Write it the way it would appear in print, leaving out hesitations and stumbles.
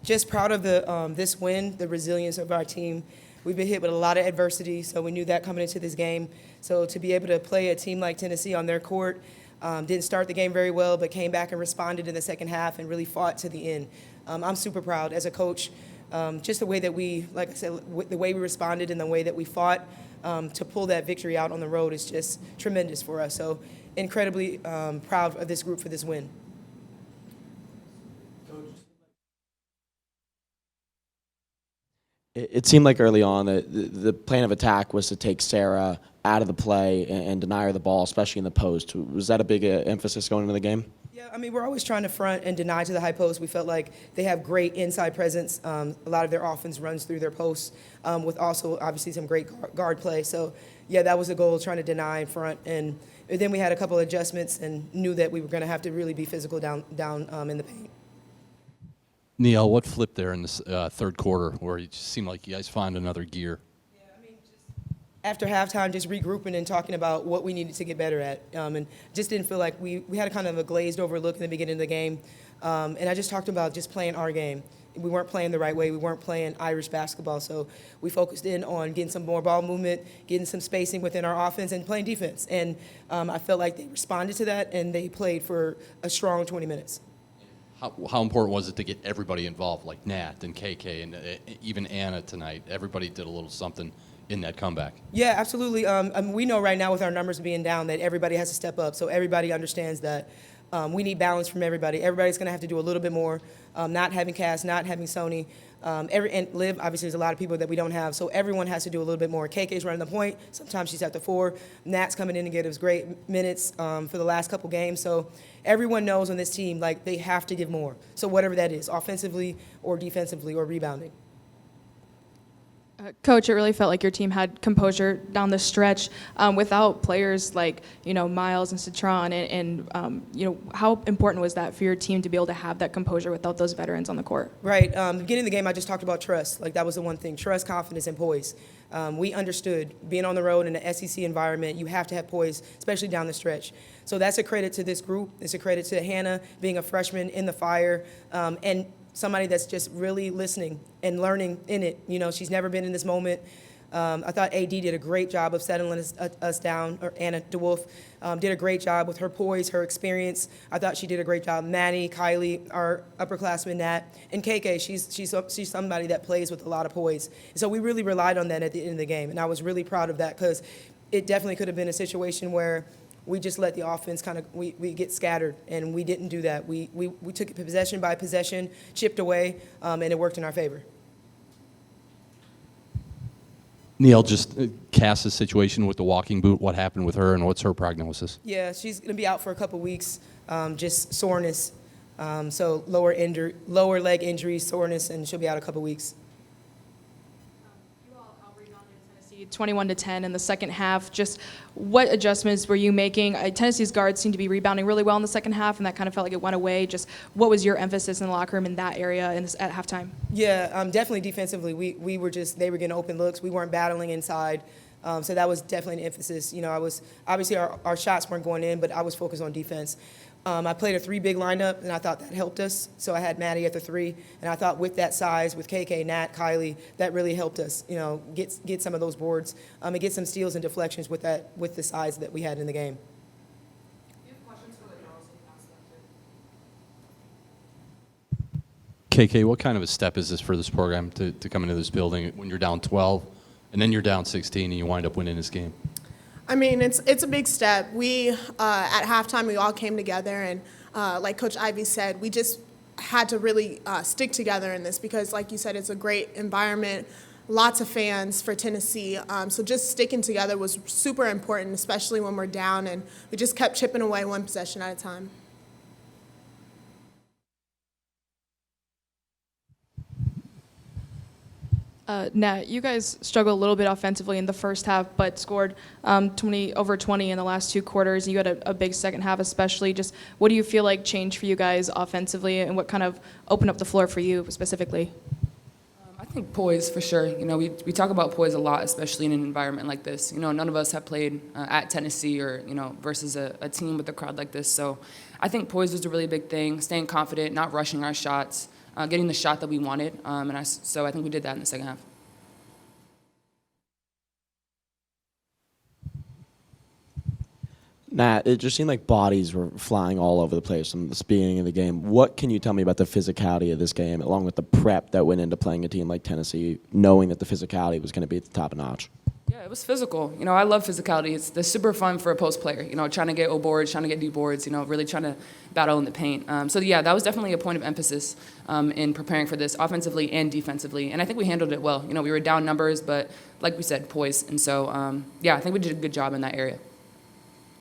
Just proud of this win, the resilience of our team. We've been hit with a lot of adversity, so we knew that coming into this game. So to be able to play a team like Tennessee on their court, didn't start the game very well, but came back and responded in the second half and really fought to the end. I'm super proud as a coach. Just the way that we, like I said, the way we responded and the way that we fought to pull that victory out on the road is just tremendous for us. So incredibly proud of this group for this win. It seemed like early on that the plan of attack was to take Sarah out of the play and deny her the ball, especially in the post. Was that a big emphasis going into the game? Yeah, I mean, we're always trying to front and deny to the high post. We felt like they have great inside presence. A lot of their offense runs through their posts with also, obviously, some great guard play. So, yeah, that was the goal, trying to deny in front. And then we had a couple of adjustments and knew that we were going to have to really be physical down in the paint. Niele, what flipped there in this third quarter where it just seemed like you guys found another gear? Yeah, I mean, just after halftime, just regrouping and talking about what we needed to get better at. And just didn't feel like we had a kind of a glazed over look in the beginning of the game. And I just talked about just playing our game. We weren't playing the right way. We weren't playing Irish basketball. So we focused in on getting some more ball movement, getting some spacing within our offense, and playing defense. And I felt like they responded to that, and they played for a strong 20 minutes. How important was it to get everybody involved, like Nat and KK and even Anna tonight? Everybody did a little something in that comeback. Yeah, absolutely. We know right now with our numbers being down that everybody has to step up. So everybody understands that we need balance from everybody. Everybody's going to have to do a little bit more. Not having Cass, not having Sony. And Liv, obviously, there's a lot of people that we don't have. So everyone has to do a little bit more. KK's running the point. Sometimes she's at the 4. Nat's coming in and getting us great minutes for the last couple games. So everyone knows on this team, like, they have to give more. So whatever that is, offensively or defensively or rebounding. Coach, it really felt like your team had composure down the stretch without players like, Miles and Citron. And how important was that for your team to be able to have that composure without those veterans on the court? Right. Beginning of the game, I just talked about trust. Like, that was the one thing. Trust, confidence, and poise. We understood being on the road in the SEC environment, you have to have poise, especially down the stretch. So that's a credit to this group. It's a credit to Hannah being a freshman in the fire and somebody that's just really listening and learning in it. She's never been in this moment. I thought AD did a great job of settling us down, or Anna DeWolf did a great job with her poise, her experience. I thought she did a great job. Maddie, Kylie, our upperclassman Nat, and KK, she's somebody that plays with a lot of poise. So we really relied on that at the end of the game, and I was really proud of that because it definitely could have been a situation where we just let the offense we get scattered, and we didn't do that. We took it possession by possession, chipped away, and it worked in our favor. Niele, just Cass's situation with the walking boot, what happened with her and what's her prognosis? Yeah, she's going to be out for a couple weeks, just soreness. So lower leg injury, soreness, and she'll be out a couple weeks. You all out-rebounded Tennessee 21-10 in the second half. Just what adjustments were you making? Tennessee's guards seemed to be rebounding really well in the second half, and that kind of felt like it went away. Just what was your emphasis in the locker room in that area at halftime? Yeah, definitely defensively. they were getting open looks. We weren't battling inside. So that was definitely an emphasis. Obviously our shots weren't going in, but I was focused on defense. I played a 3 big lineup, and I thought that helped us. So I had Maddie at the 3, and I thought with that size, with KK, Nat, Kylie, that really helped us, get some of those boards and get some steals and deflections with the size that we had in the game. Do you have questions for the girls in the KK, what kind of a step is this for this program to come into this building when you're down 12 and then you're down 16 and you wind up winning this game? I mean, it's a big step. We, at halftime, we all came together, and like Coach Ivey said, we just had to really stick together in this because, like you said, it's a great environment, lots of fans for Tennessee. So just sticking together was super important, especially when we're down, and we just kept chipping away one possession at a time. Nat, you guys struggled a little bit offensively in the first half, but scored over 20 in the last 2 quarters. You had a big second half especially. Just what do you feel like changed for you guys offensively, and what kind of opened up the floor for you specifically? I think poise for sure. We talk about poise a lot, especially in an environment like this. None of us have played at Tennessee or, versus a team with a crowd like this. So I think poise was a really big thing, staying confident, not rushing our shots. getting the shot that we wanted. So I think we did that in the second half. Nat, it just seemed like bodies were flying all over the place from the beginning of the game. What can you tell me about the physicality of this game, along with the prep that went into playing a team like Tennessee, knowing that the physicality was going to be at the top of notch? Yeah, it was physical. I love physicality. It's super fun for a post player, trying to get O boards, trying to get D boards, really trying to battle in the paint. So, yeah, that was definitely a point of emphasis in preparing for this offensively and defensively. And I think we handled it well. We were down numbers, but like we said, poise. And so, yeah, I think we did a good job in that area.